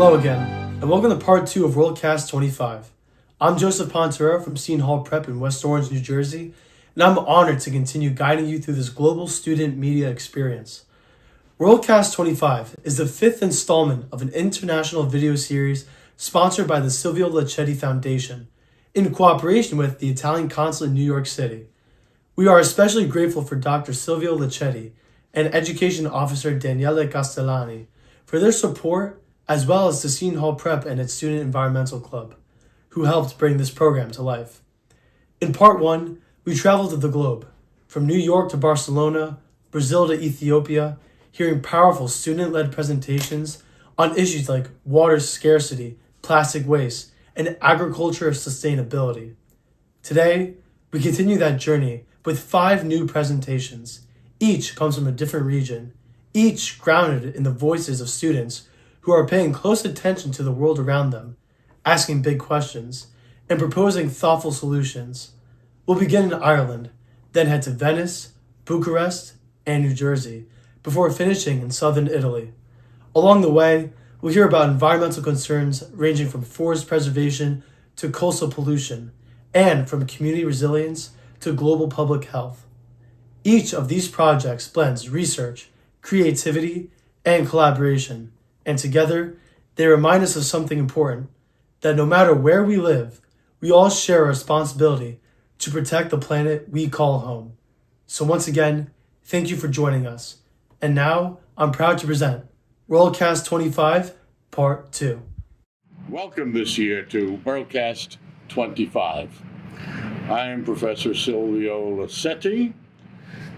Hello again, and welcome to part 2 of WorldCast 25. I'm Joseph Ponterero from Seton Hall Prep in West Orange, New Jersey, and I'm honored to continue guiding you through this global student media experience. WorldCast 25 is the 5th installment of an international video series sponsored by the Silvio Laccetti Foundation, in cooperation with the Italian Consulate in New York City. We are especially grateful for Dr. Silvio Laccetti and Education Officer Daniele Castellani for their support, as well as to Seton Hall Prep and its Student Environmental Club, who helped bring this program to life. In part 1, we traveled the globe, from New York to Barcelona, Brazil to Ethiopia, hearing powerful student-led presentations on issues like water scarcity, plastic waste, and agriculture sustainability. Today, we continue that journey with 5 new presentations. Each comes from a different region, each grounded in the voices of students who are paying close attention to the world around them, asking big questions, and proposing thoughtful solutions. We'll begin in Ireland, then head to Venice, Bucharest, and New Jersey, before finishing in southern Italy. Along the way, we'll hear about environmental concerns ranging from forest preservation to coastal pollution, and from community resilience to global public health. Each of these projects blends research, creativity, and collaboration, and together, they remind us of something important, that no matter where we live, we all share a responsibility to protect the planet we call home. So once again, thank you for joining us. And now, I'm proud to present WorldCast 25, Part 2. Welcome this year to WorldCast 25. I am Professor Silvio Laccetti,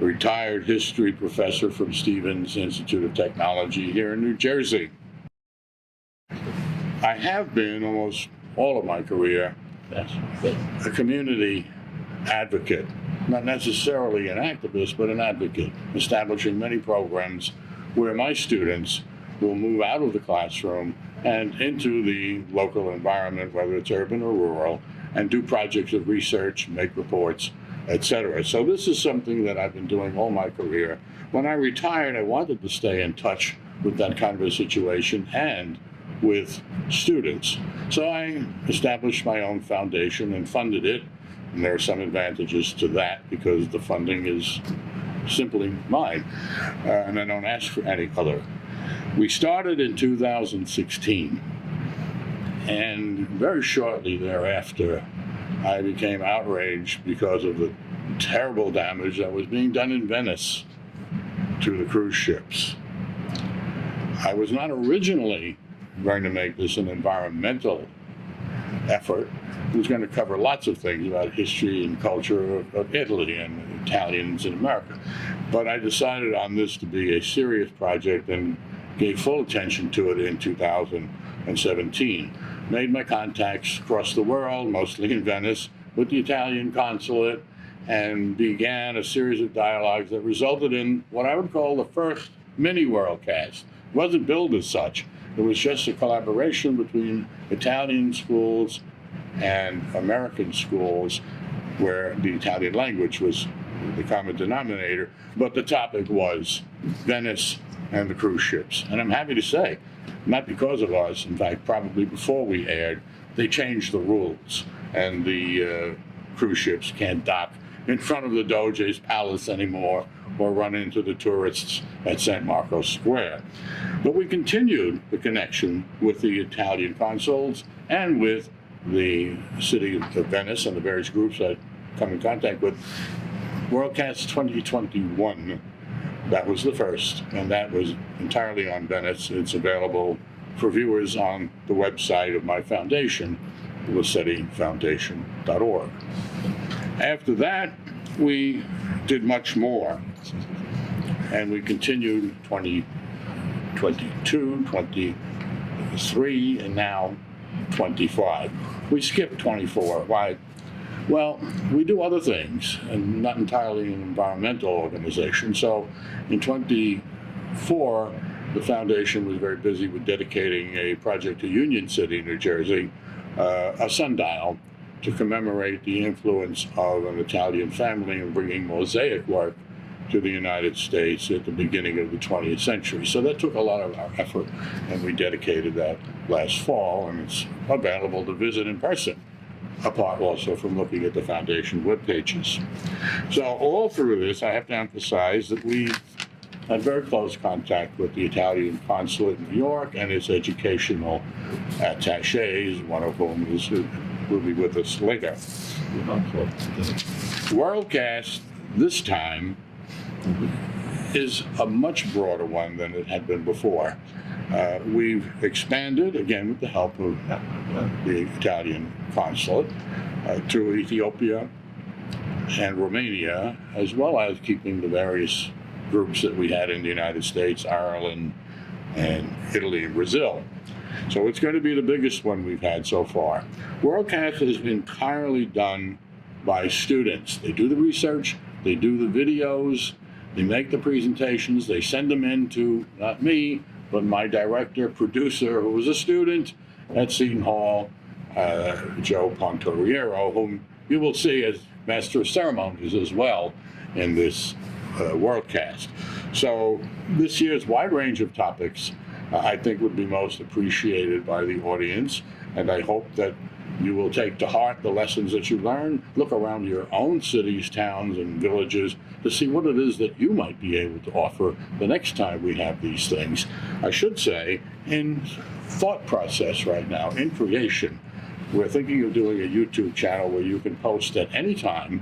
a retired history professor from Stevens Institute of Technology here in New Jersey. I have been almost all of my career a community advocate, not necessarily an activist, but an advocate, establishing many programs where my students will move out of the classroom and into the local environment, whether it's urban or rural, and do projects of research, make reports, etc. So this is something that I've been doing all my career. When I retired, I wanted to stay in touch with that kind of a situation and with students. So I established my own foundation and funded it. And there are some advantages to that because the funding is simply mine, and I don't ask for any other. We started in 2016, and very shortly thereafter, I became outraged because of the terrible damage that was being done in Venice to the cruise ships. I was not originally going to make this an environmental effort. It was going to cover lots of things about history and culture of Italy and Italians in America. But I decided on this to be a serious project and gave full attention to it in 2017. Made my contacts across the world, mostly in Venice, with the Italian consulate, and began a series of dialogues that resulted in what I would call the first mini WorldCast. It wasn't billed as such. It was just a collaboration between Italian schools and American schools where the Italian language was the common denominator, but the topic was Venice and the cruise ships. And I'm happy to say, not because of us, in fact, probably before we aired, they changed the rules, and the cruise ships can't dock in front of the Doge's palace anymore or run into the tourists at St. Marco's Square. But we continued the connection with the Italian consuls and with the city of Venice and the various groups I come in contact with. WorldCast 2021, that was the first, and that was entirely on Venice. It's available for viewers on the website of my foundation, LacettiFoundation.org. After that, we did much more, and we continued 2022, 23, and now 25. We skipped 24. Why? Well, we do other things, and not entirely an environmental organization. So in 24, the foundation was very busy with dedicating a project to Union City, New Jersey, a sundial to commemorate the influence of an Italian family in bringing mosaic work to the United States at the beginning of the 20th century. So that took a lot of our effort, and we dedicated that last fall, and it's available to visit in person, apart also from looking at the foundation web pages. So all through this, I have to emphasize that we had very close contact with the Italian consulate in New York and its educational attachés, one of whom will be with us later. WorldCast this time is a much broader one than it had been before. We've expanded, again with the help of the Italian consulate, to Ethiopia and Romania, as well as keeping the various groups that we had in the United States, Ireland, and Italy and Brazil. So it's going to be the biggest one we've had so far. WorldCast is entirely done by students. They do the research, they do the videos, they make the presentations, they send them in to, not me, but my director, producer, who was a student at Seton Hall, Joe Pontoriero, whom you will see as Master of Ceremonies as well in this WorldCast. So this year's wide range of topics I think would be most appreciated by the audience, and I hope that you will take to heart the lessons that you learn, look around your own cities, towns, and villages to see what it is that you might be able to offer the next time we have these things. I should say, in thought process right now, in creation, we're thinking of doing a YouTube channel where you can post at any time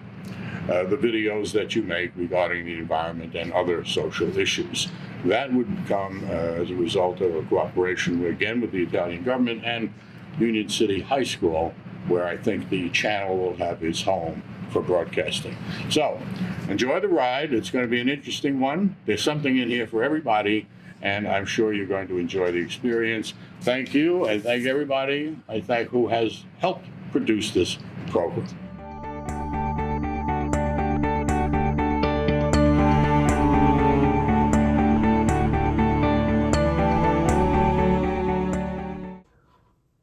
the videos that you make regarding the environment and other social issues. That would come as a result of a cooperation, again, with the Italian government and Union City High School, where I think the channel will have its home for broadcasting. So, enjoy the ride. It's going to be an interesting one. There's something in here for everybody, and I'm sure you're going to enjoy the experience. Thank you, and thank everybody. I thank who has helped produce this program.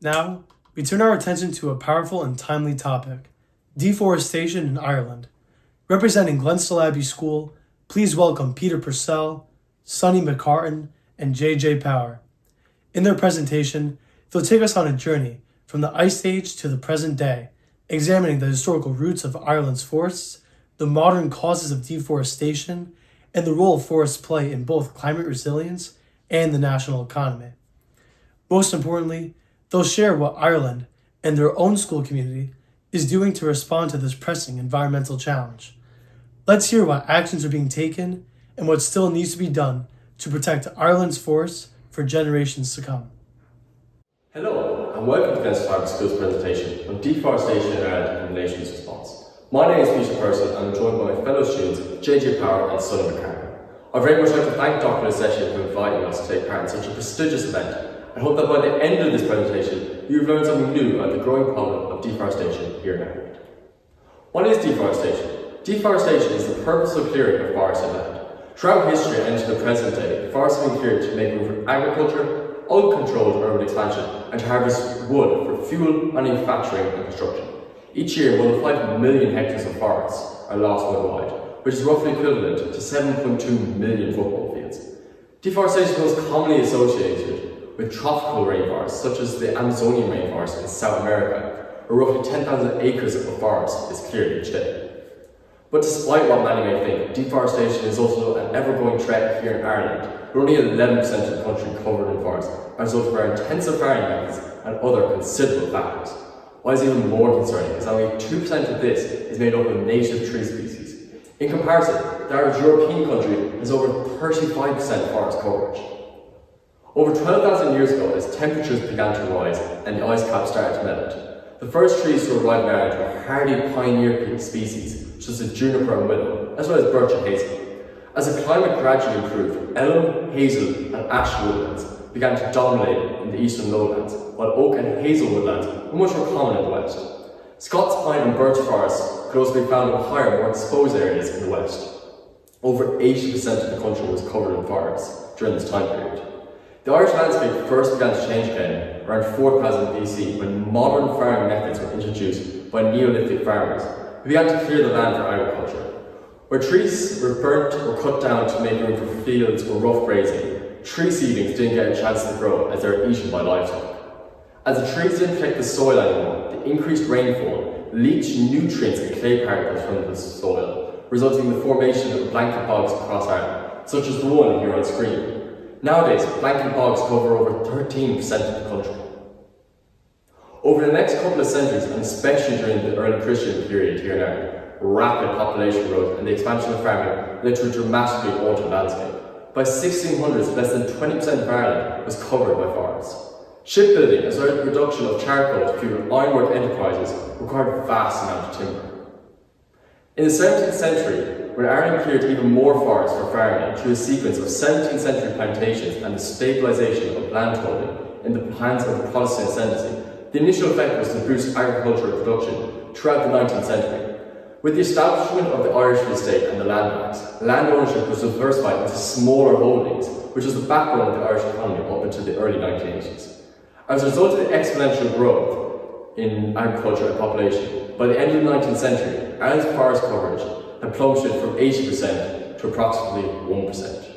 Now, we turn our attention to a powerful and timely topic, deforestation in Ireland. Representing Glenstal Abbey School, please welcome Peter Purcell, Sonny McCartan, and J.J. Power. In their presentation, they'll take us on a journey from the Ice Age to the present day, examining the historical roots of Ireland's forests, the modern causes of deforestation, and the role forests play in both climate resilience and the national economy. Most importantly, they'll share what Ireland and their own school community is doing to respond to this pressing environmental challenge. Let's hear what actions are being taken and what still needs to be done to protect Ireland's forests for generations to come. Hello, and welcome to Glenstal Abbey School's presentation on deforestation in Ireland and the nation's response. My name is Peter Purcell, and I'm joined by my fellow students, J.J. Power and Sonny McCartan. I'd very much like to thank Dr. Laccetti for inviting us to take part in such a prestigious event, and hope that by the end of this presentation, you've learned something new about the growing problem of deforestation here in Ireland. What is deforestation? Deforestation is the purposeful clearing of forested land. Throughout history and into the present day, forests have been cleared to make room for agriculture, uncontrolled urban expansion, and to harvest wood for fuel, manufacturing, and construction. Each year, more than 5 million hectares of forests are lost worldwide, which is roughly equivalent to 7.2 million football fields. Deforestation is most commonly associated with tropical rainforests, such as the Amazonian rainforest in South America, where roughly 10,000 acres of forest is cleared each day. But despite what many may think, deforestation is also an ever-growing threat here in Ireland, where only 11% of the country covered in forest, as a result of our intensive farming methods and other considerable factors. What is even more concerning is that only 2% of this is made up of native tree species. In comparison, the average European country has over 35% forest coverage. Over 12,000 years ago, as temperatures began to rise and the ice cap started to melt, the first trees to arrive in Ireland were hardy pioneer species such as juniper and willow, as well as birch and hazel. As the climate gradually improved, elm, hazel and ash woodlands began to dominate in the eastern lowlands, while oak and hazel woodlands were much more common in the west. Scots pine and birch forests could also be found in higher, more exposed areas in the west. Over 80% of the country was covered in forests during this time period. The Irish landscape first began to change again around 4000 BC when modern farming methods were introduced by Neolithic farmers who began to clear the land for agriculture. Where trees were burnt or cut down to make room for fields or rough grazing, tree seedlings didn't get a chance to grow as they were eaten by livestock. As the trees didn't protect the soil anymore, the increased rainfall leached nutrients and clay particles from the soil, resulting in the formation of blanket bogs across Ireland, such as the one here on screen. Nowadays, blanket bogs cover over 13% of the country. Over the next couple of centuries, and especially during the early Christian period here in Ireland, rapid population growth and the expansion of farming led to a dramatically altered landscape. By 1600s, less than 20% of Ireland was covered by forests. Shipbuilding, as well as the production of charcoal to fuel ironwork enterprises, required vast amounts of timber. In the 17th century, when Ireland cleared even more forest for farming through a sequence of 17th century plantations and the stabilisation of landholding in the hands of the Protestant ascendancy, the initial effect was to boost agricultural production throughout the 19th century. With the establishment of the Irish estate and the land banks, land ownership was diversified into smaller holdings, which was the backbone of the Irish economy up until the early 1980s. As a result of the exponential growth in agriculture and population, by the end of the 19th century, Ireland's forest coverage had plummeted from 80% to approximately 1%.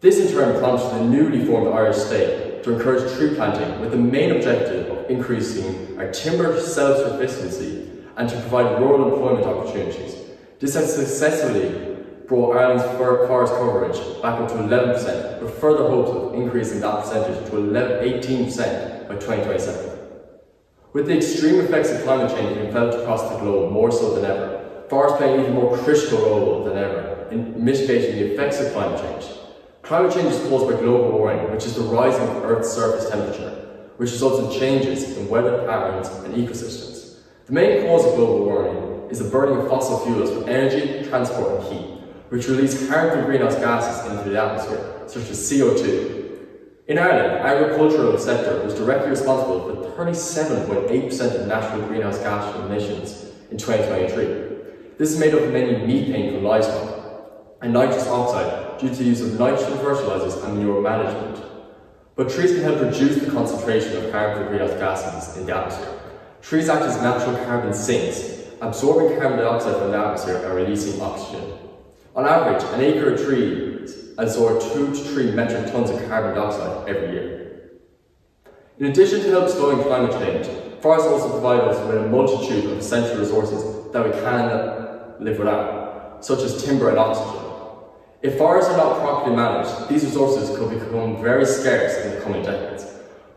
This in turn prompted the newly formed Irish state to encourage tree planting with the main objective of increasing our timber self-sufficiency and to provide rural employment opportunities. This has successfully brought Ireland's forest coverage back up to 11%, with further hopes of increasing that percentage to 18% by 2027. With the extreme effects of climate change being felt across the globe more so than ever, forests play an even more critical role than ever in mitigating the effects of climate change. Climate change is caused by global warming, which is the rising of Earth's surface temperature, which results in changes in weather patterns and ecosystems. The main cause of global warming is the burning of fossil fuels for energy, transport and heat, which release harmful greenhouse gases into the atmosphere, such as CO2. In Ireland, the agricultural sector was directly responsible for 37.8% of national greenhouse gas emissions in 2023. This is made up of mainly methane from livestock and nitrous oxide due to the use of nitrogen fertilizers and manure management. But trees can help reduce the concentration of harmful greenhouse gases in the atmosphere. Trees act as natural carbon sinks, absorbing carbon dioxide from the atmosphere and releasing oxygen. On average, an acre of trees absorb 2 to 3 metric tons of carbon dioxide every year. In addition to help slowing climate change, forests also provide us with a multitude of essential resources that we can live without, such as timber and oxygen. If forests are not properly managed, these resources could become very scarce in the coming decades.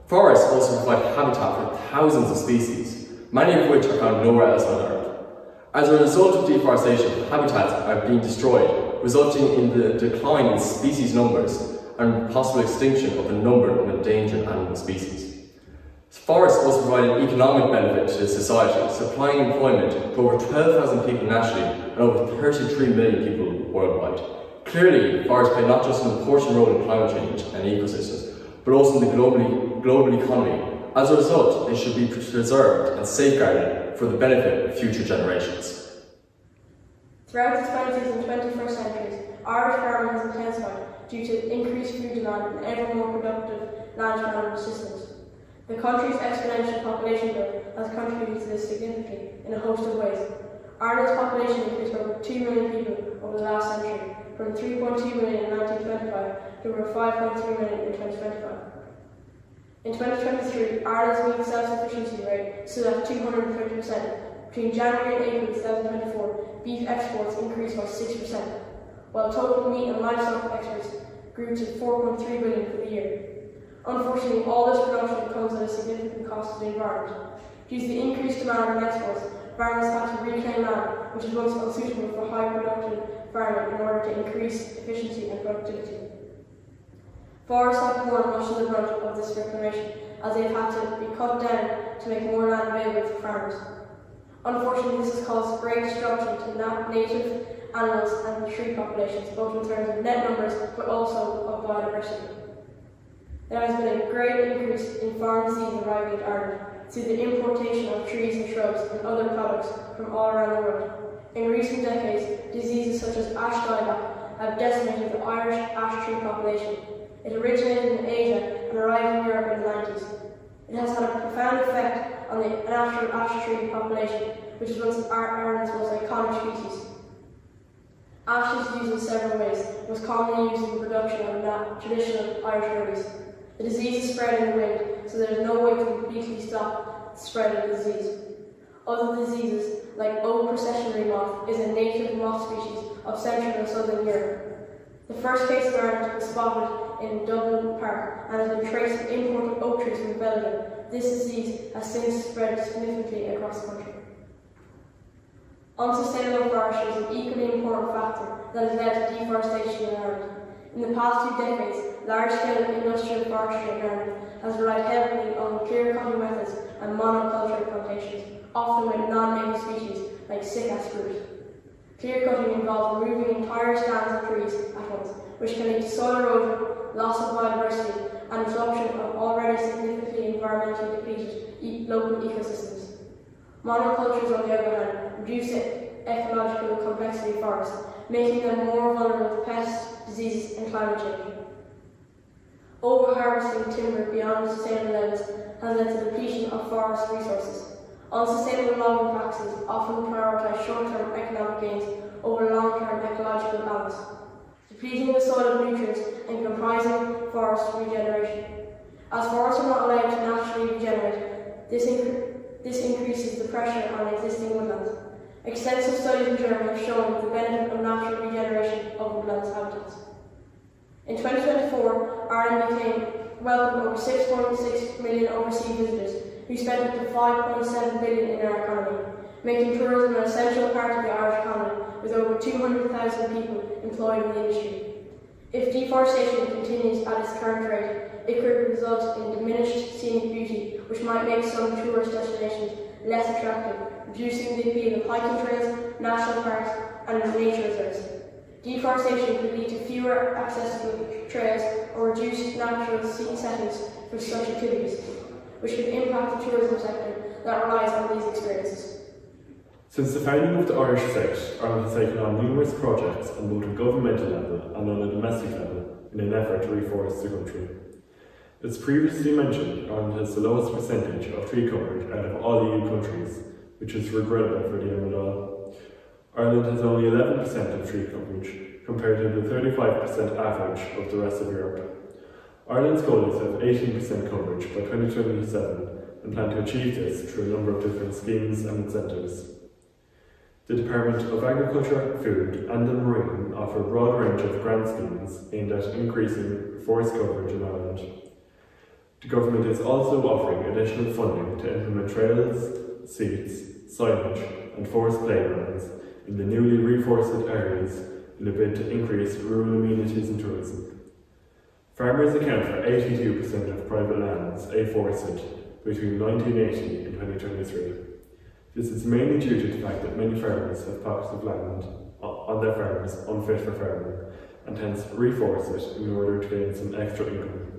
Forests also provide habitat for thousands of species, many of which are found nowhere else on Earth. As a result of deforestation, habitats are being destroyed, resulting in the decline in species numbers and possible extinction of a number of endangered animal species. Forests also provide an economic benefit to society, supplying employment to over 12,000 people nationally and over 33 million people worldwide. Clearly, forests play not just an important role in climate change and ecosystems, but also in the global economy. As a result, they should be preserved and safeguarded for the benefit of future generations. Throughout the 20th and 21st centuries, Irish farming has intensified due to increased food demand and ever more productive land management systems. The country's exponential population growth has contributed to this significantly in a host of ways. Ireland's population increased by over 2 million people over the last century, from 3.2 million in 1925 to over 5.3 million in 2025. In 2023, Ireland's meat self-sufficiency rate stood at 250%. Between January and April 2024, beef exports increased by 6%, while total meat and livestock exports grew to 4.3 billion for the year. Unfortunately, all this production comes at a significant cost to the environment. Due to the increased demand in exports, farmers had to reclaim land, which is once unsuitable for high production farming in order to increase efficiency and productivity. Forests have borne much of the brunt of this reclamation, as they have had to be cut down to make more land available for farmers. Unfortunately, this has caused great destruction to native animals and tree populations, both in terms of net numbers but also of biodiversity. There has been a great increase in foreign seeds arriving in Ireland through the importation of trees and shrubs and other products from all around the world. In recent decades, diseases such as ash dieback have decimated the Irish ash tree population. It originated in Asia and arrived in Europe in the 90s. It has had a profound effect on the natural ash tree population, which is one of Ireland's most iconic species. Ash is used in several ways, most commonly used in the production of traditional Irish berries. The disease is spread in the wind, so there is no way to completely stop the spread of the disease. Other diseases, like oak processionary moth, is a native moth species of Central and Southern Europe. The first case of Ireland was spotted in Dublin Park and has been traced to imported oak trees from Belgium. This disease has since spread significantly across the country. Unsustainable forestry is an equally important factor that has led to deforestation in Ireland. In the past 2 decades, large-scale industrial forestry in Ireland has relied heavily on clear-cutting methods and monoculture plantations, often with non-native species like cycas spruce. Clear-cutting involves removing entire stands of trees at once, which can lead to soil erosion, loss of biodiversity, and disruption of already significantly environmentally depleted local ecosystems. Monocultures, on the other hand, reduce the ecological complexity of forests, making them more vulnerable to pests, diseases, and climate change. Over-harvesting timber beyond sustainable levels has led to depletion of forest resources. Unsustainable logging practices often prioritise short-term economic gains over long-term ecological balance, depleting the soil of nutrients and comprising forest regeneration. As forests are not allowed to naturally regenerate, this increases the pressure on existing woodlands. Extensive studies in Germany have shown the benefit of natural regeneration of woodlands habitats. In 2024, Ireland welcomed over 6.6 million overseas visitors, who spent up to 5.7 billion in our economy, making tourism an essential part of the Irish economy, with over 200,000 people employed in the industry. If deforestation continues at its current rate, it could result in diminished scenic beauty, which might make some tourist destinations less attractive, reducing the appeal of hiking trails, national parks, and nature reserves. Deforestation could lead to fewer accessible trails or reduced natural scene settings for such activities, which could impact the tourism sector that relies on these experiences. Since the founding of the Irish state, Ireland has taken on numerous projects on both a governmental level and on a domestic level in an effort to reforest the country. As previously mentioned, Ireland has the lowest percentage of tree coverage out of all EU countries, which is regrettable for the MLA. Ireland has only 11% of tree coverage, compared to the 35% average of the rest of Europe. Ireland's goal is to have 18% coverage by 2027 and plan to achieve this through a number of different schemes and incentives. The Department of Agriculture, Food and the Marine offer a broad range of grant schemes aimed at increasing forest coverage in Ireland. The government is also offering additional funding to implement trails, seats, signage and forest playgrounds in the newly reforested areas in a bid to increase rural amenities and tourism. Farmers account for 82% of private lands afforested between 1980 and 2023. This is mainly due to the fact that many farmers have pockets of land on their farms unfit for farming and hence reforest it in order to gain some extra income.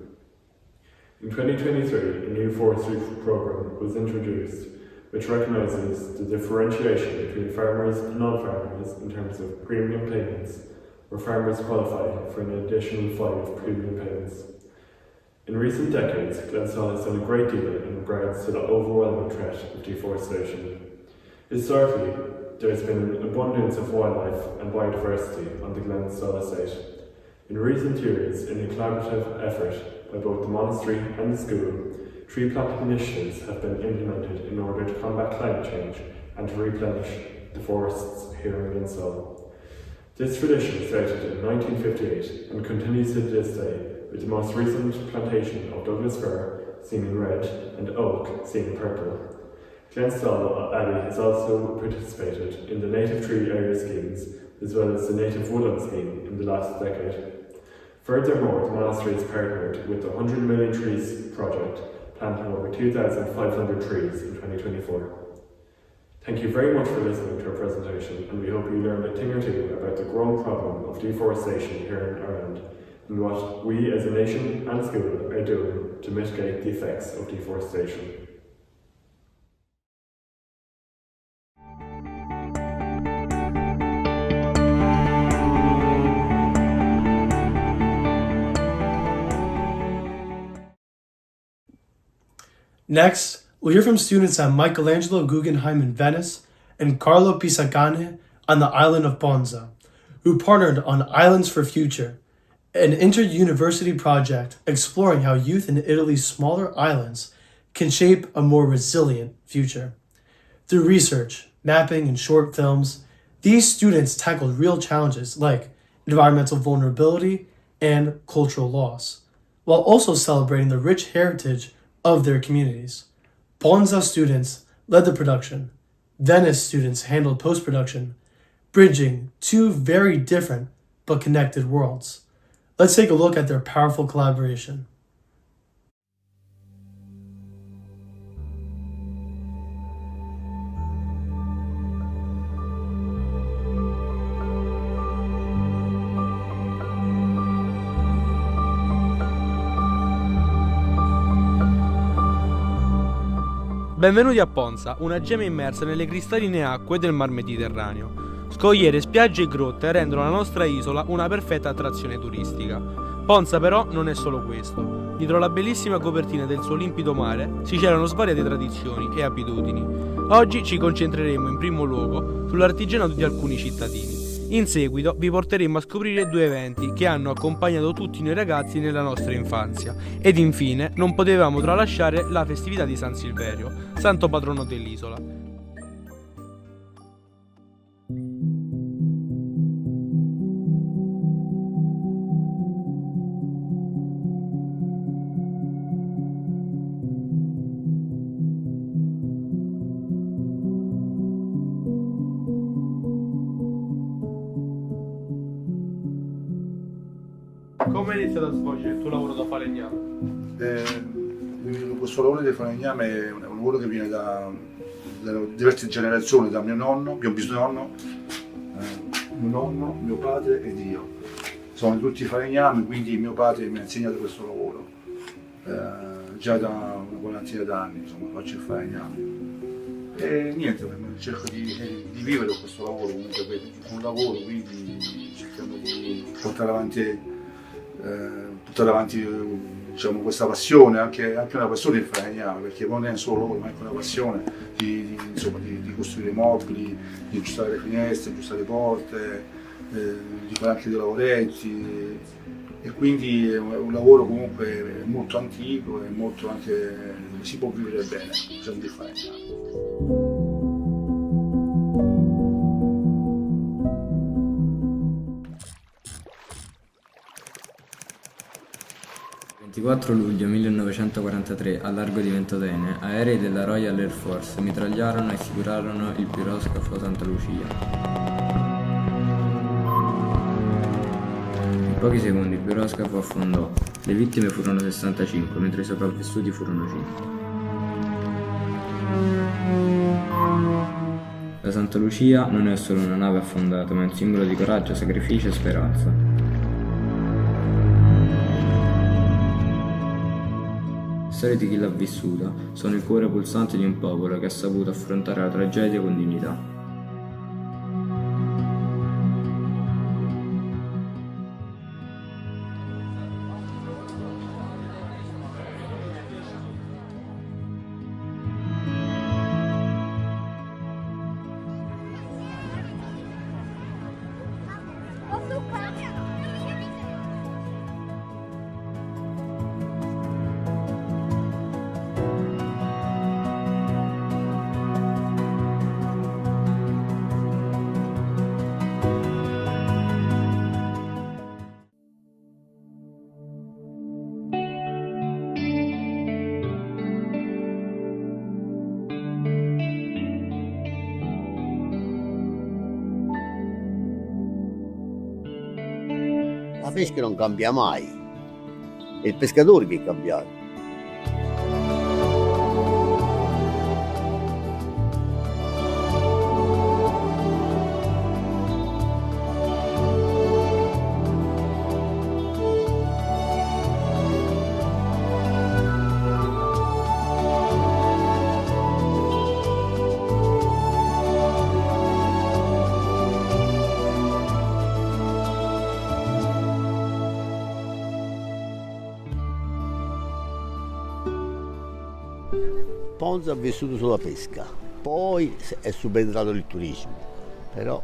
In 2023, a new forestry programme was introduced which recognises the differentiation between farmers and non-farmers in terms of premium payments, where farmers qualify for an additional 5 premium payments. In recent decades, Glenstal has done a great deal in regards to the overwhelming threat of deforestation. Historically, there has been an abundance of wildlife and biodiversity on the Glenstal estate. In recent years, in a collaborative effort by both the monastery and the school, tree planting initiatives have been implemented in order to combat climate change and to replenish the forests here in Glenstal. This tradition started in 1958 and continues to this day, with the most recent plantation of Douglas fir seen in red and oak seen in purple. Glenstal Abbey has also participated in the native tree area schemes as well as the native woodland scheme in the last decade. Furthermore, the monastery has partnered with the 100 Million Trees project, planting over 2,500 trees in 2024. Thank you very much for listening to our presentation, and we hope you learned a thing or two about the growing problem of deforestation here in Ireland and what we as a nation and school are doing to mitigate the effects of deforestation. Next, we'll hear from students at Michelangelo Guggenheim in Venice and Carlo Pisacane on the island of Ponza, who partnered on Islands for Future, an inter-university project exploring how youth in Italy's smaller islands can shape a more resilient future. Through research, mapping, and short films, these students tackled real challenges like environmental vulnerability and cultural loss, while also celebrating the rich heritage of their communities. Ponza students led the production. Venice students handled post-production, bridging two very different but connected worlds. Let's take a look at their powerful collaboration. Benvenuti a Ponza, una gema immersa nelle cristalline acque del Mar Mediterraneo. Scogliere, spiagge e grotte rendono la nostra isola una perfetta attrazione turistica. Ponza però non è solo questo. Dietro la bellissima copertina del suo limpido mare si celano svariate tradizioni e abitudini. Oggi ci concentreremo in primo luogo sull'artigianato di alcuni cittadini. In seguito vi porteremo a scoprire due eventi che hanno accompagnato tutti noi ragazzi nella nostra infanzia. Ed infine non potevamo tralasciare la festività di San Silverio, santo patrono dell'isola. Come hai iniziato a svolgere il tuo lavoro da falegname? Questo lavoro di falegname è un lavoro che viene da diverse generazioni, da mio nonno, mio bisnonno, mio nonno, mio padre ed io. Sono tutti falegnami, quindi mio padre mi ha insegnato questo lavoro. Già da una quarantina d'anni, insomma, faccio il falegname. E niente, cerco di vivere questo lavoro, comunque è un lavoro, quindi cerchiamo di portare avanti diciamo, questa passione, anche una passione il falegname, perché non è solo lavoro, ma anche una passione di costruire mobili, di aggiustare le finestre, aggiustare le porte, di fare anche dei lavoretti, e quindi è un lavoro comunque molto antico e molto anche si può vivere bene facendo il falegname. 24 luglio 1943, a largo di Ventotene, aerei della Royal Air Force mitragliarono e sicurarono il piroscafo Santa Lucia. In pochi secondi il piroscafo affondò. Le vittime furono 65, mentre i sopravvissuti furono 5. La Santa Lucia non è solo una nave affondata, ma è un simbolo di coraggio, sacrificio e speranza. Le storie di chi l'ha vissuta sono il cuore pulsante di un popolo che ha saputo affrontare la tragedia con dignità. La pesca non cambia mai, è il pescatore che è cambiato. Ponza ha vissuto sulla pesca, poi è subentrato il turismo, però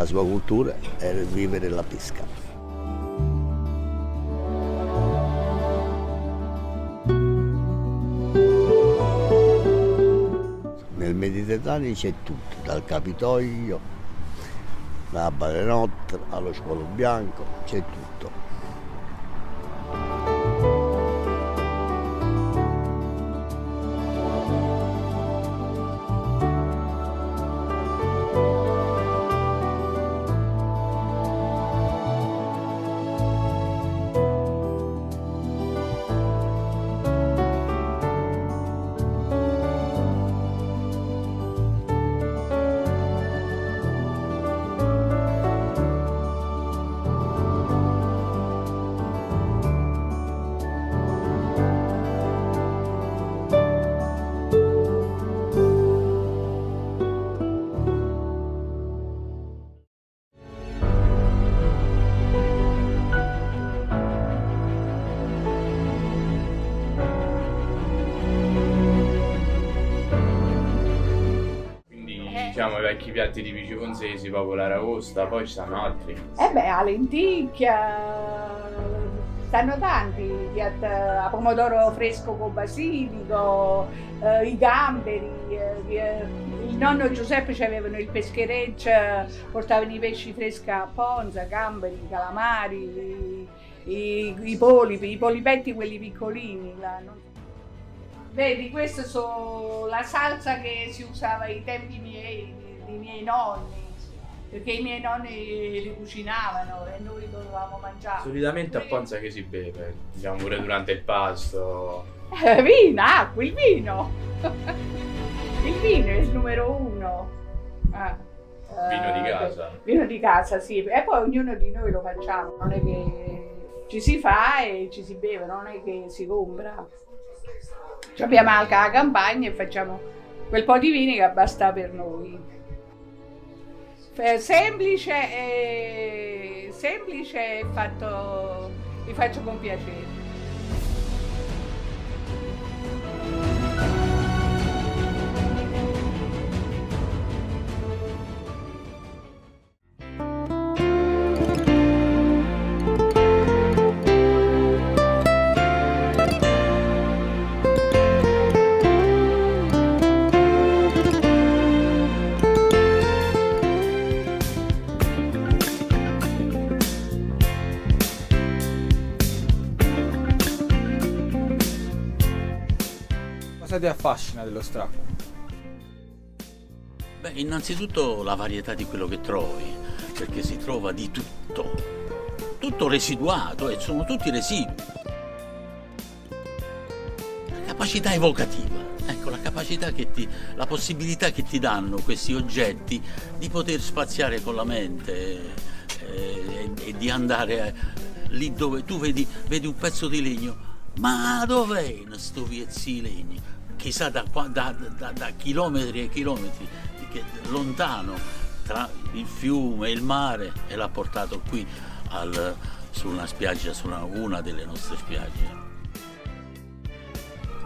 la sua cultura è vivere la pesca. Nel Mediterraneo c'è tutto, dal Capitoio, dalla Balenotte allo Squalo Bianco, c'è tutto. Diciamo i vecchi piatti tipici fonzesi, proprio l'aragosta, poi ci stanno altri. A lenticchia, stanno tanti piatti, a pomodoro fresco con basilico, i gamberi, il nonno Giuseppe c'avevano il peschereccio, portavano i pesci freschi a Ponza, gamberi, calamari, i polipi, i polipetti quelli piccolini. Vedi, questa è la salsa che si usava ai tempi miei, dei miei nonni, perché i miei nonni li cucinavano e noi dovevamo mangiare. Solitamente a Ponza che si beve, diciamo pure durante il pasto. Vino, acqua, il vino. Il vino è il numero uno. Vino di casa. Vino di casa, sì. E poi ognuno di noi lo facciamo, non è che ci si fa e ci si beve, non è che si compra. Ci abbiamo anche la campagna e facciamo quel po' di vini che basta per noi. Semplice e fatto, vi faccio con piacere. Cosa ti affascina dello stracco? Beh, innanzitutto la varietà di quello che trovi, perché si trova di tutto residuato e sono tutti residui. La capacità evocativa, ecco, la capacità la possibilità che ti danno questi oggetti di poter spaziare con la mente e di andare lì dove tu vedi un pezzo di legno, ma dov'è in sto viezzi di legno? Chissà da chilometri e chilometri, lontano, tra il fiume e il mare, e l'ha portato qui su una spiaggia, su una delle nostre spiagge.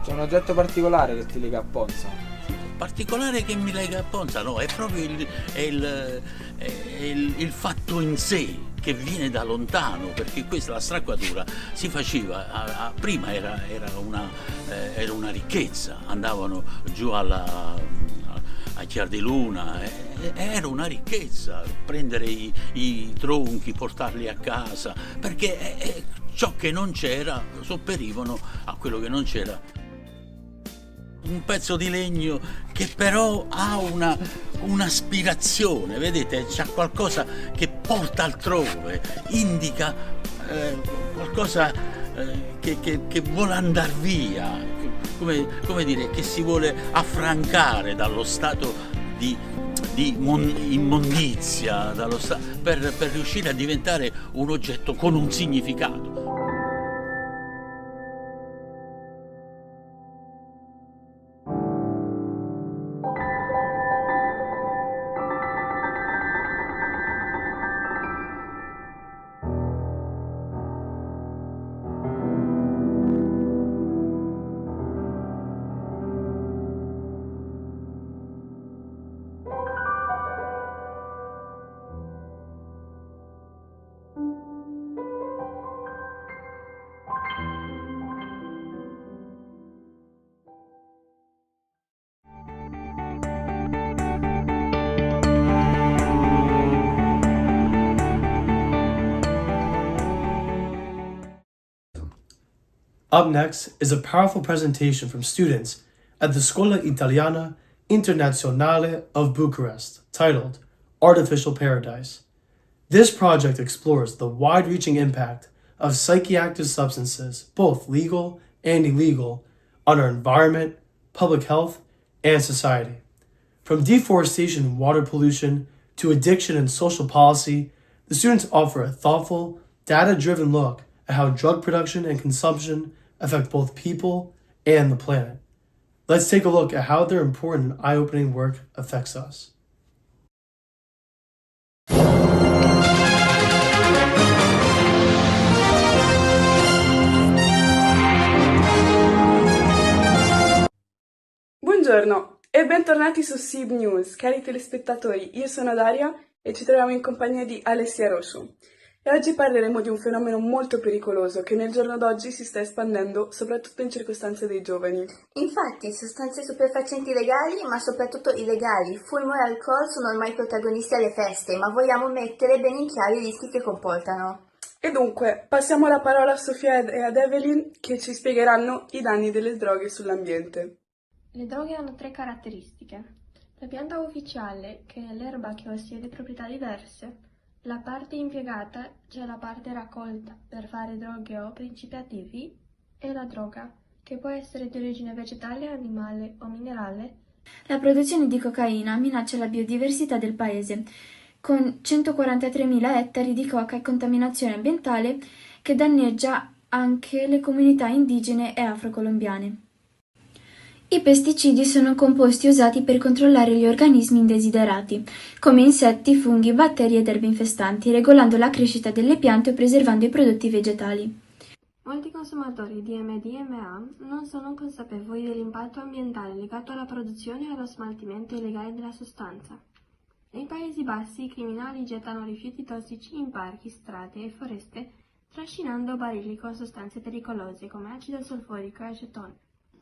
C'è un oggetto particolare che ti lega a Ponza? Particolare che mi lega a Ponza, no, è proprio il fatto in sé, che viene da lontano, perché la stracquatura si faceva, prima era una ricchezza, andavano giù a Chiar di Luna, era una ricchezza prendere i tronchi, portarli a casa, perché ciò che non c'era, sopperivano a quello che non c'era. Un pezzo di legno che però ha un'aspirazione, vedete, c'ha qualcosa che porta altrove, indica qualcosa che vuole andare via, come dire, che si vuole affrancare dallo stato di immondizia, per riuscire a diventare un oggetto con un significato. Up next is a powerful presentation from students at the Scuola Italiana Internazionale of Bucharest, titled Artificial Paradise. This project explores the wide-reaching impact of psychoactive substances, both legal and illegal, on our environment, public health, and society. From deforestation and water pollution to addiction and social policy, the students offer a thoughtful, data-driven look at how drug production and consumption affect both people and the planet. Let's take a look at how their important and eye-opening work affects us. Buongiorno e bentornati su SIB News, cari telespettatori. Io sono Daria e ci troviamo in compagnia di Alessia Rosciu. E oggi parleremo di un fenomeno molto pericoloso che nel giorno d'oggi si sta espandendo soprattutto in circostanze dei giovani. Infatti, sostanze stupefacenti legali, ma soprattutto illegali, fumo e alcol sono ormai protagonisti alle feste, ma vogliamo mettere bene in chiaro i rischi che comportano. E dunque, passiamo la parola a Sofia e ad Evelyn che ci spiegheranno i danni delle droghe sull'ambiente. Le droghe hanno 3 caratteristiche. La pianta ufficiale, che è l'erba che possiede proprietà diverse, la parte impiegata, cioè la parte raccolta per fare droghe o principi attivi, e la droga, che può essere di origine vegetale, animale o minerale. La produzione di cocaina minaccia la biodiversità del paese, con 143.000 ettari di coca e contaminazione ambientale che danneggia anche le comunità indigene e afrocolombiane. I pesticidi sono composti usati per controllare gli organismi indesiderati, come insetti, funghi, batteri ed erbe infestanti, regolando la crescita delle piante o preservando i prodotti vegetali. Molti consumatori di MDMA non sono consapevoli dell'impatto ambientale legato alla produzione e allo smaltimento illegale della sostanza. Nei Paesi Bassi i criminali gettano rifiuti tossici in parchi, strade e foreste, trascinando barili con sostanze pericolose come acido solforico e acetone.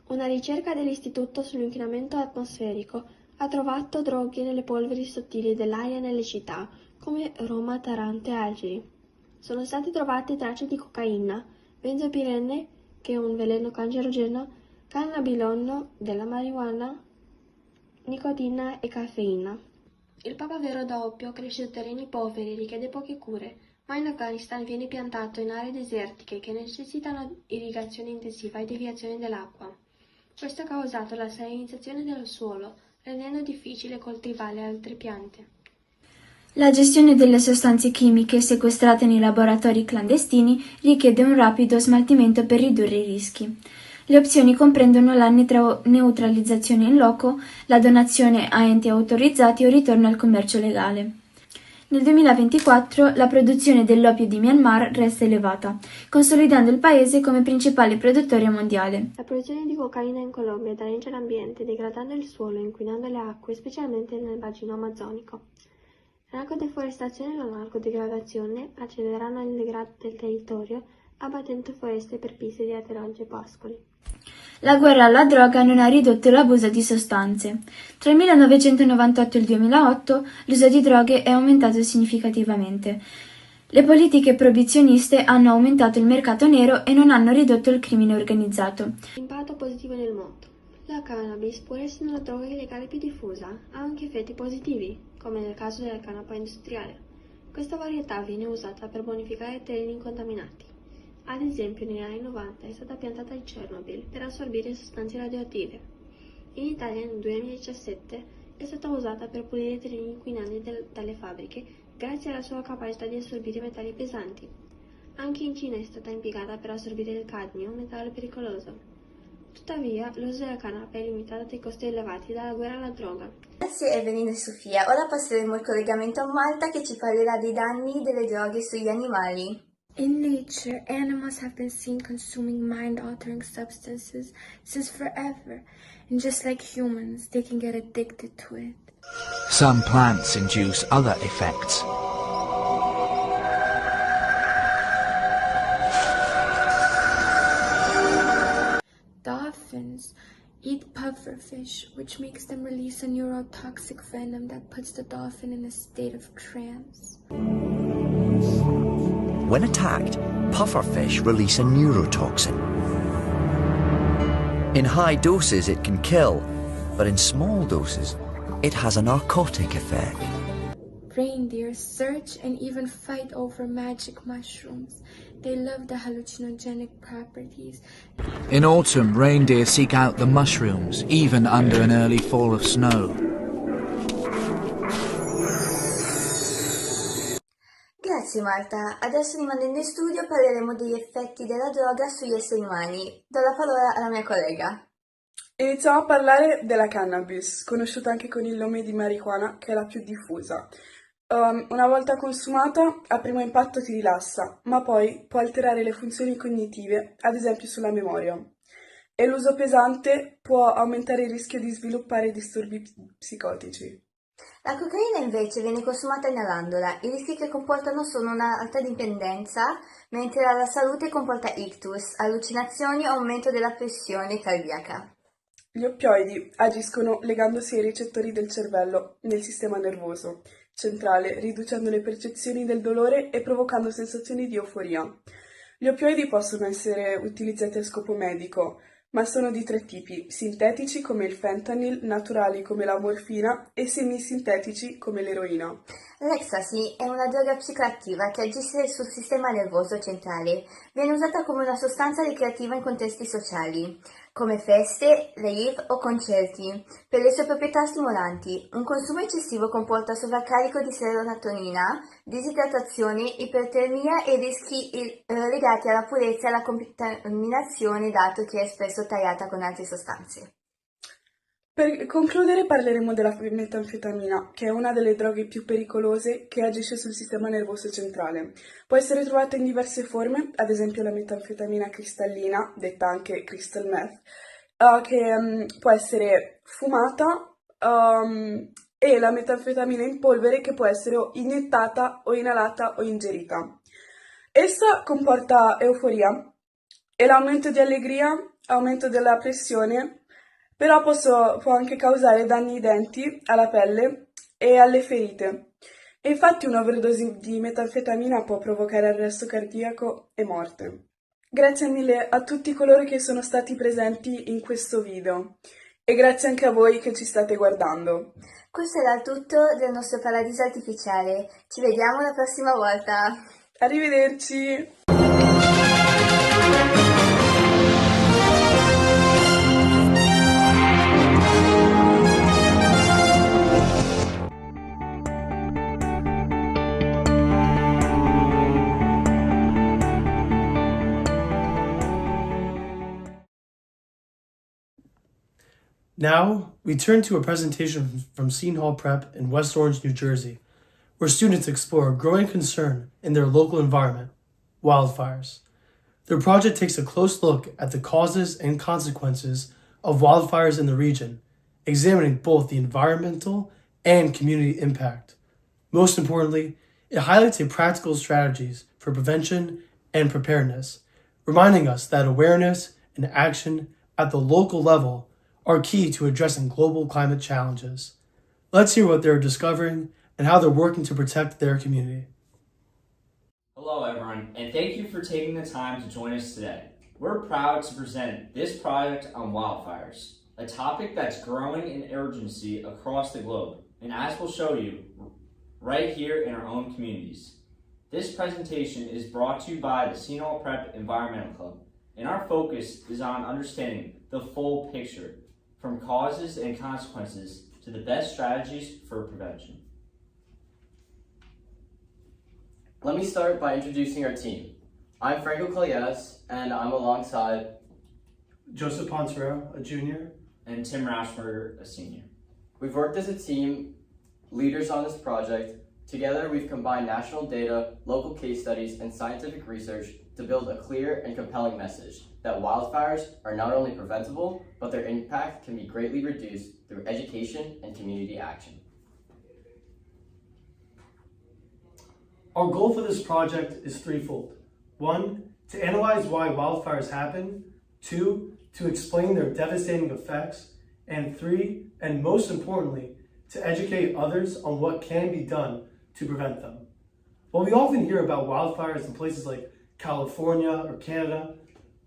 Una ricerca dell'Istituto sull'inquinamento atmosferico ha trovato droghe nelle polveri sottili dell'aria nelle città, come Roma, Taranto e Algeri. Sono state trovate tracce di cocaina, benzopirene, che è un veleno cancerogeno, cannabidiolo, della marijuana, nicotina e caffeina. Il papavero da oppio cresce su terreni poveri e richiede poche cure, ma in Afghanistan viene piantato in aree desertiche che necessitano irrigazione intensiva e deviazione dell'acqua. Questo ha causato la salinizzazione del suolo, rendendo difficile coltivare altre piante. La gestione delle sostanze chimiche sequestrate nei laboratori clandestini richiede un rapido smaltimento per ridurre i rischi. Le opzioni comprendono la neutralizzazione in loco, la donazione a enti autorizzati o il ritorno al commercio legale. Nel 2024 la produzione dell'oppio di Myanmar resta elevata, consolidando il paese come principale produttore mondiale. La produzione di cocaina in Colombia danneggia l'ambiente, degradando il suolo e inquinando le acque, specialmente nel bacino amazzonico. La narcodeforestazione e la narcodegradazione accelereranno il degrado del territorio, abbattendo foreste per piste di atterraggio e pascoli. La guerra alla droga non ha ridotto l'abuso di sostanze. Tra il 1998 e il 2008 l'uso di droghe è aumentato significativamente. Le politiche proibizioniste hanno aumentato il mercato nero e non hanno ridotto il crimine organizzato. Impatto positivo nel mondo. La cannabis, pur essendo la droga illegale più diffusa, ha anche effetti positivi, come nel caso della canapa industriale. Questa varietà viene usata per bonificare terreni incontaminati. Ad esempio, negli anni 90 è stata piantata a Chernobyl per assorbire sostanze radioattive. In Italia nel 2017 è stata usata per pulire terreni inquinati dalle fabbriche grazie alla sua capacità di assorbire metalli pesanti. Anche in Cina è stata impiegata per assorbire il cadmio, un metallo pericoloso. Tuttavia, l'uso della canapa è limitato dai costi elevati dalla guerra alla droga. Grazie Evelyn e Sofia. Ora passeremo il collegamento a Malta che ci parlerà dei danni delle droghe sugli animali. In nature, animals have been seen consuming mind-altering substances since forever, and just like humans, they can get addicted to it. Some plants induce other effects. Dolphins eat pufferfish, which makes them release a neurotoxic venom that puts the dolphin in a state of trance. When attacked, pufferfish release a neurotoxin. In high doses it can kill, but in small doses it has a narcotic effect. Reindeer search and even fight over magic mushrooms. They love the hallucinogenic properties. In autumn, reindeer seek out the mushrooms, even under an early fall of snow. Grazie Marta, adesso rimanendo in studio parleremo degli effetti della droga sugli esseri umani. Do la parola alla mia collega. Iniziamo a parlare della cannabis, conosciuta anche con il nome di marijuana, che è la più diffusa. Una volta consumata, a primo impatto ti rilassa, ma poi può alterare le funzioni cognitive, ad esempio sulla memoria. E l'uso pesante può aumentare il rischio di sviluppare disturbi psicotici. La cocaina invece viene consumata inalandola. I rischi che comportano sono un'alta dipendenza, mentre la salute comporta ictus, allucinazioni o aumento della pressione cardiaca. Gli oppioidi agiscono legandosi ai recettori del cervello nel sistema nervoso centrale, riducendo le percezioni del dolore e provocando sensazioni di euforia. Gli oppioidi possono essere utilizzati a scopo medico, ma sono di tre tipi: sintetici come il fentanyl, naturali come la morfina e semisintetici come l'eroina. L'ecstasy è una droga psicoattiva che agisce sul sistema nervoso centrale. Viene usata come una sostanza ricreativa in contesti sociali, come feste, rave o concerti, per le sue proprietà stimolanti. Un consumo eccessivo comporta sovraccarico di serotonina, disidratazione, ipertermia e rischi legati alla purezza e alla contaminazione, dato che è spesso tagliata con altre sostanze. Per concludere parleremo della metanfetamina, che è una delle droghe più pericolose che agisce sul sistema nervoso centrale. Può essere trovata in diverse forme, ad esempio la metanfetamina cristallina, detta anche crystal meth, che può essere fumata, e la metanfetamina in polvere, che può essere o iniettata o inalata o ingerita. Essa comporta euforia e l'aumento di allegria, aumento della pressione, però può anche causare danni ai denti, alla pelle e alle ferite. E infatti un'overdose di metanfetamina può provocare arresto cardiaco e morte. Grazie mille a tutti coloro che sono stati presenti in questo video e grazie anche a voi che ci state guardando. Questo era tutto del nostro paradiso artificiale. Ci vediamo la prossima volta. Arrivederci! Now, we turn to a presentation from Seton Hall Prep in West Orange, New Jersey, where students explore a growing concern in their local environment, wildfires. Their project takes a close look at the causes and consequences of wildfires in the region, examining both the environmental and community impact. Most importantly, it highlights practical strategies for prevention and preparedness, reminding us that awareness and action at the local level are key to addressing global climate challenges. Let's hear what they're discovering and how they're working to protect their community. Hello everyone, and thank you for taking the time to join us today. We're proud to present this project on wildfires, a topic that's growing in urgency across the globe, and as we'll show you, right here in our own communities. This presentation is brought to you by the Seton Hall Prep Environmental Club, and our focus is on understanding the full picture, from causes and consequences to the best strategies for prevention. Let me start by introducing our team. I'm Franco Calles, and I'm alongside Joseph Ponterero, a junior, and Tim Rashberger, a senior. We've worked as a team, leaders on this project. Together, we've combined national data, local case studies, and scientific research to build a clear and compelling message that wildfires are not only preventable, but their impact can be greatly reduced through education and community action. Our goal for this project is threefold. 1, to analyze why wildfires happen. 2, to explain their devastating effects. And 3, and most importantly, to educate others on what can be done to prevent them. While we often hear about wildfires in places like California or Canada,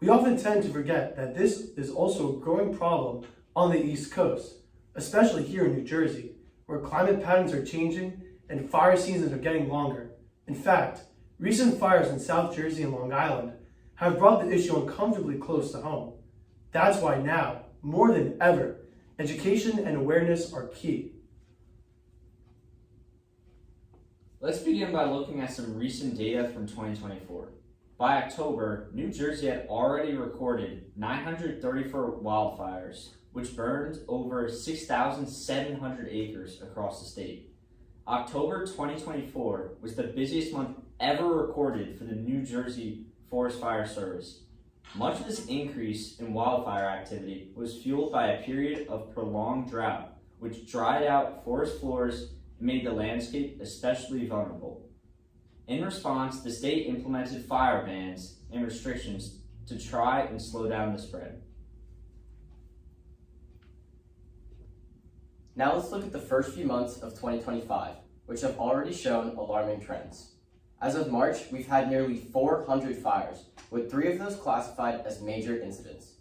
We often tend to forget that this is also a growing problem on the East Coast, especially here in New Jersey, where climate patterns are changing and fire seasons are getting longer. In fact, recent fires in South Jersey and Long Island have brought the issue uncomfortably close to home. That's why now, more than ever, education and awareness are key. Let's begin by looking at some recent data from 2024. By October, New Jersey had already recorded 934 wildfires, which burned over 6,700 acres across the state. October 2024 was the busiest month ever recorded for the New Jersey Forest Fire Service. Much of this increase in wildfire activity was fueled by a period of prolonged drought, which dried out forest floors and made the landscape especially vulnerable. In response, the state implemented fire bans and restrictions to try and slow down the spread. Now let's look at the first few months of 2025, which have already shown alarming trends. As of March, we've had nearly 400 fires, with 3 of those classified as major incidents.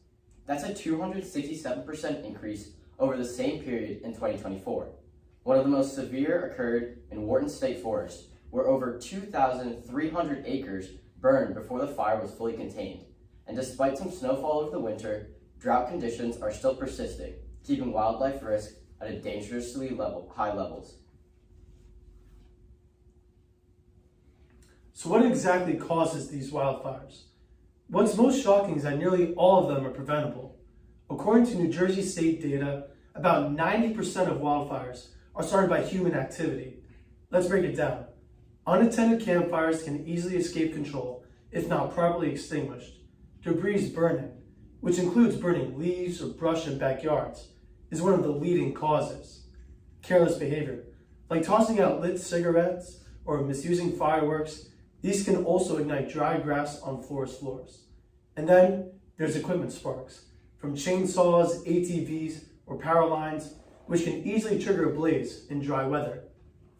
That's a 267% increase over the same period in 2024. One of the most severe occurred in Wharton State Forest, where over 2,300 acres burned before the fire was fully contained. And despite some snowfall over the winter, drought conditions are still persisting, keeping wildlife risk at a dangerously high levels. So what exactly causes these wildfires? What's most shocking is that nearly all of them are preventable. According to New Jersey state data, about 90% of wildfires are started by human activity. Let's break it down. Unattended campfires can easily escape control if not properly extinguished. Debris burning, which includes burning leaves or brush in backyards, is one of the leading causes. Careless behavior, like tossing out lit cigarettes or misusing fireworks, these can also ignite dry grass on forest floors. And then there's equipment sparks, from chainsaws, ATVs, or power lines, which can easily trigger a blaze in dry weather.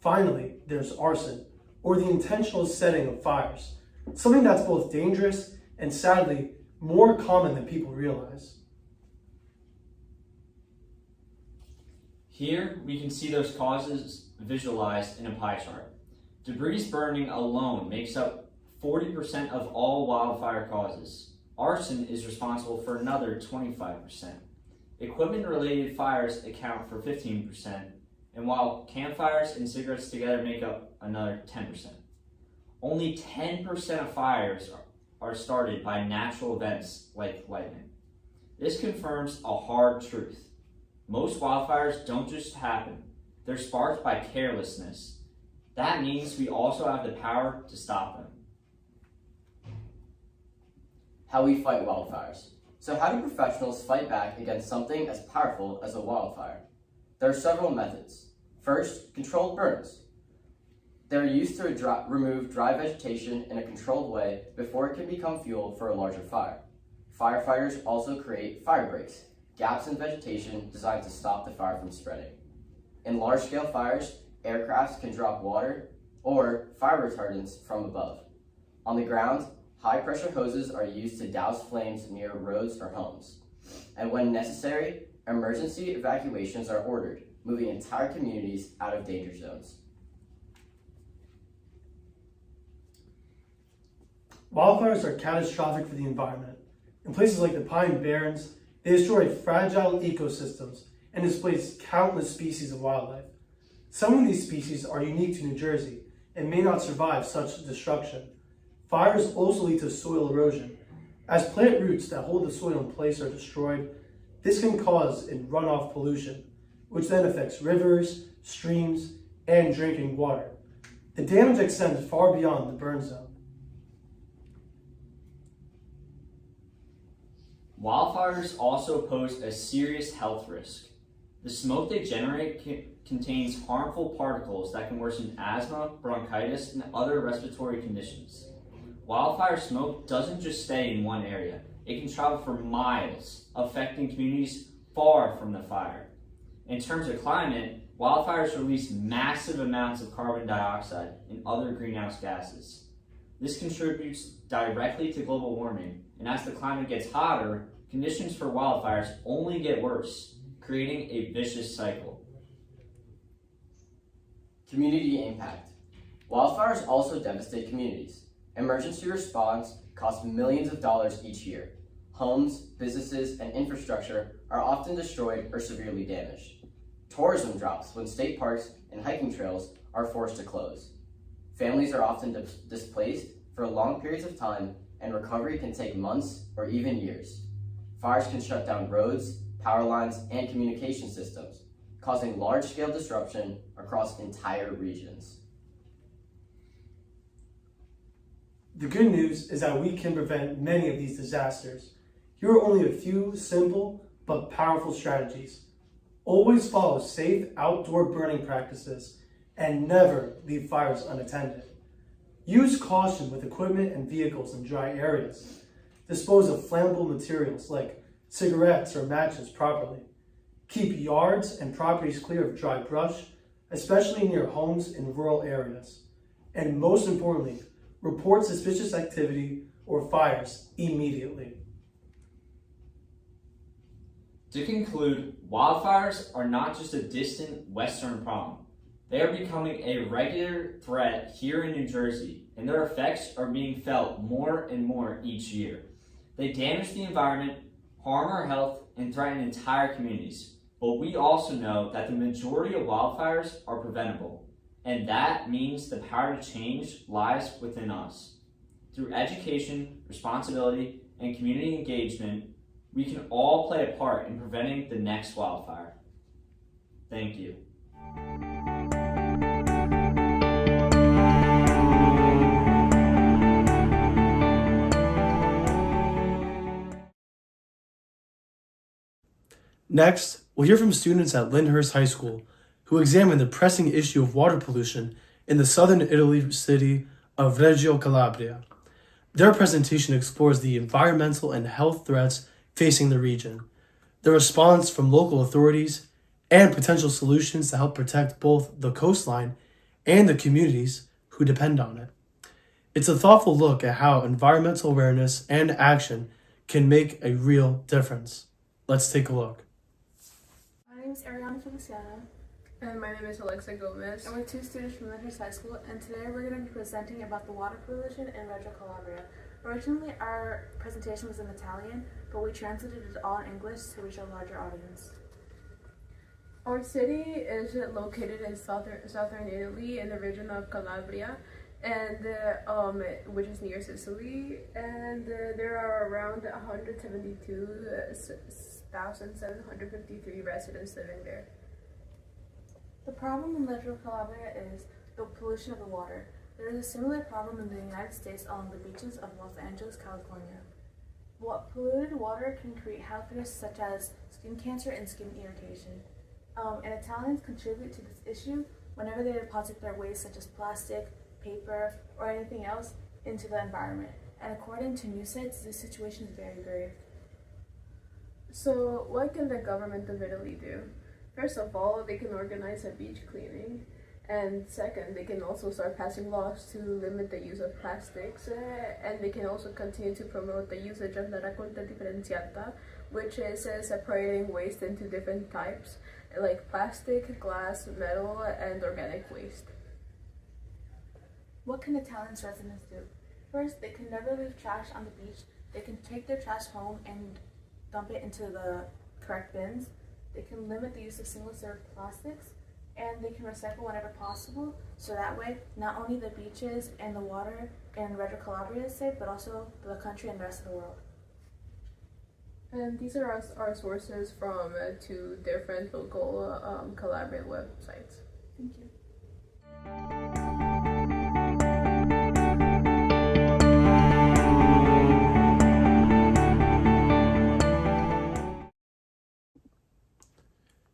Finally, there's arson, or the intentional setting of fires, something that's both dangerous and sadly more common than people realize. Here, we can see those causes visualized in a pie chart. Debris burning alone makes up 40% of all wildfire causes. Arson is responsible for another 25%. Equipment-related fires account for 15%, and while campfires and cigarettes together make up another 10%. Only 10% of fires are started by natural events like lightning. This confirms a hard truth. Most wildfires don't just happen. They're sparked by carelessness. That means we also have the power to stop them. How we fight wildfires. So how do professionals fight back against something as powerful as a wildfire? There are several methods. First, controlled burns. They're used to remove dry vegetation in a controlled way before it can become fuel for a larger fire. Firefighters also create fire breaks, gaps in vegetation designed to stop the fire from spreading. In large-scale fires, aircrafts can drop water or fire retardants from above. On the ground, high-pressure hoses are used to douse flames near roads or homes. And when necessary, emergency evacuations are ordered, moving entire communities out of danger zones. Wildfires are catastrophic for the environment. In places like the Pine Barrens, they destroy fragile ecosystems and displace countless species of wildlife. Some of these species are unique to New Jersey and may not survive such destruction. Fires also lead to soil erosion. As plant roots that hold the soil in place are destroyed, this can cause runoff pollution, which then affects rivers, streams, and drinking water. The damage extends far beyond the burn zone. Wildfires also pose a serious health risk. The smoke they generate contains harmful particles that can worsen asthma, bronchitis, and other respiratory conditions. Wildfire smoke doesn't just stay in one area. It can travel for miles, affecting communities far from the fire. In terms of climate, wildfires release massive amounts of carbon dioxide and other greenhouse gases. This contributes directly to global warming and as the climate gets hotter, conditions for wildfires only get worse, creating a vicious cycle. Community impact. Wildfires also devastate communities. Emergency response costs millions of dollars each year. Homes, businesses, and infrastructure are often destroyed or severely damaged. Tourism drops when state parks and hiking trails are forced to close. Families are often displaced for long periods of time, and recovery can take months or even years. Fires can shut down roads, power lines, and communication systems, causing large-scale disruption across entire regions. The good news is that we can prevent many of these disasters. Here are only a few simple but powerful strategies. Always follow safe outdoor burning practices and never leave fires unattended. Use caution with equipment and vehicles in dry areas. Dispose of flammable materials like cigarettes or matches properly. Keep yards and properties clear of dry brush, especially near homes in rural areas. And most importantly, report suspicious activity or fires immediately. To conclude, wildfires are not just a distant Western problem. They are becoming a regular threat here in New Jersey, and their effects are being felt more and more each year. They damage the environment, harm our health, and threaten entire communities. But we also know that the majority of wildfires are preventable, and that means the power to change lies within us. Through education, responsibility, and community engagement, we can all play a part in preventing the next wildfire. Thank you. Next, we'll hear from students at Lyndhurst High School who examined the pressing issue of water pollution in the southern Italy city of Reggio Calabria. Their presentation explores the environmental and health threats facing the region, the response from local authorities, and potential solutions to help protect both the coastline and the communities who depend on it. It's a thoughtful look at how environmental awareness and action can make a real difference. Let's take a look. My name is Ariana Feliciano. And my name is Alexa Gomez. And we're two students from Lyndhurst High School, and today we're going to be presenting about the water pollution in Reggio Calabria. Originally, our presentation was in Italian, but we translated it all in English to reach a larger audience. Our city is located in southern Italy in the region of Calabria, and which is near Sicily, and there are around 172,753 residents living there. The problem in Reggio Calabria is the pollution of the water. There is a similar problem in the United States along the beaches of Los Angeles, California. Polluted water can create health risks such as skin cancer and skin irritation. And Italians contribute to this issue whenever they deposit their waste such as plastic, paper, or anything else into the environment. And according to news sites, this situation is very grave. So what can the government of Italy do? First of all, they can organize a beach cleaning. And second, they can also start passing laws to limit the use of plastics, and they can also continue to promote the usage of la raccolta differenziata, which is separating waste into different types, like plastic, glass, metal, and organic waste. What can Italian residents do? First, they can never leave trash on the beach. They can take their trash home and dump it into the correct bins. They can limit the use of single-serve plastics, and they can recycle whenever possible, so that way not only the beaches and the water in Reggio Calabria is safe, but also the country and the rest of the world. And these are our sources from two different local Calabrian websites. Thank you.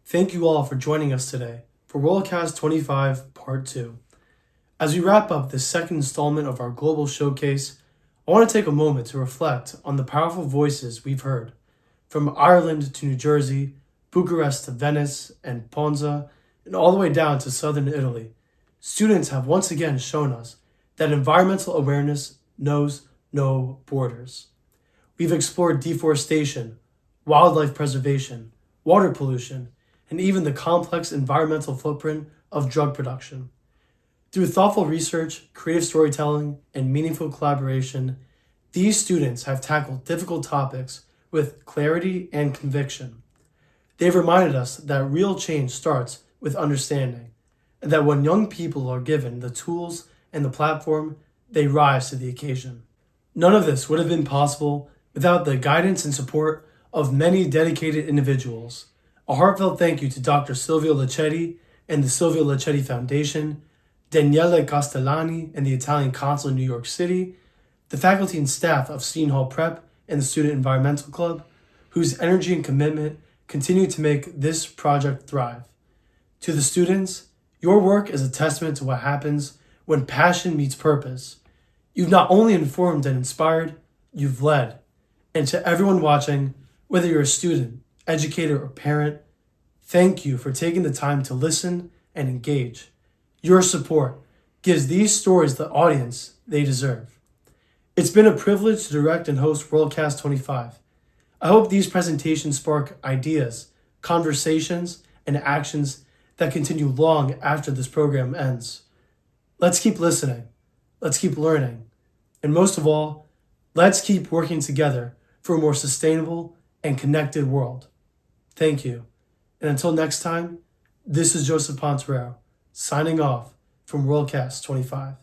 Thank you all for joining us today for WorldCast 25 Part 2. As we wrap up this second installment of our global showcase, I want to take a moment to reflect on the powerful voices we've heard. From Ireland to New Jersey, Bucharest to Venice and Ponza, and all the way down to southern Italy, students have once again shown us that environmental awareness knows no borders. we've explored deforestation, wildlife preservation, water pollution, and even the complex environmental footprint of drug production. Through thoughtful research, creative storytelling, and meaningful collaboration, these students have tackled difficult topics with clarity and conviction. They've reminded us that real change starts with understanding, and that when young people are given the tools and the platform, they rise to the occasion. None of this would have been possible without the guidance and support of many dedicated individuals. A heartfelt thank you to Dr. Silvio Laccetti and the Silvio Laccetti Foundation, Daniele Castellani and the Italian Consul in New York City, the faculty and staff of Seton Hall Prep and the Student Environmental Club, whose energy and commitment continue to make this project thrive. To the students, your work is a testament to what happens when passion meets purpose. You've not only informed and inspired, you've led. And to everyone watching, whether you're a student, educator, or parent, thank you for taking the time to listen and engage. Your support gives these stories the audience they deserve. It's been a privilege to direct and host WorldCast 25. I hope these presentations spark ideas, conversations, and actions that continue long after this program ends. Let's keep listening, let's keep learning, and most of all, let's keep working together for a more sustainable and connected world. Thank you. And until next time, this is Joseph Ponterero, signing off from WorldCast 25.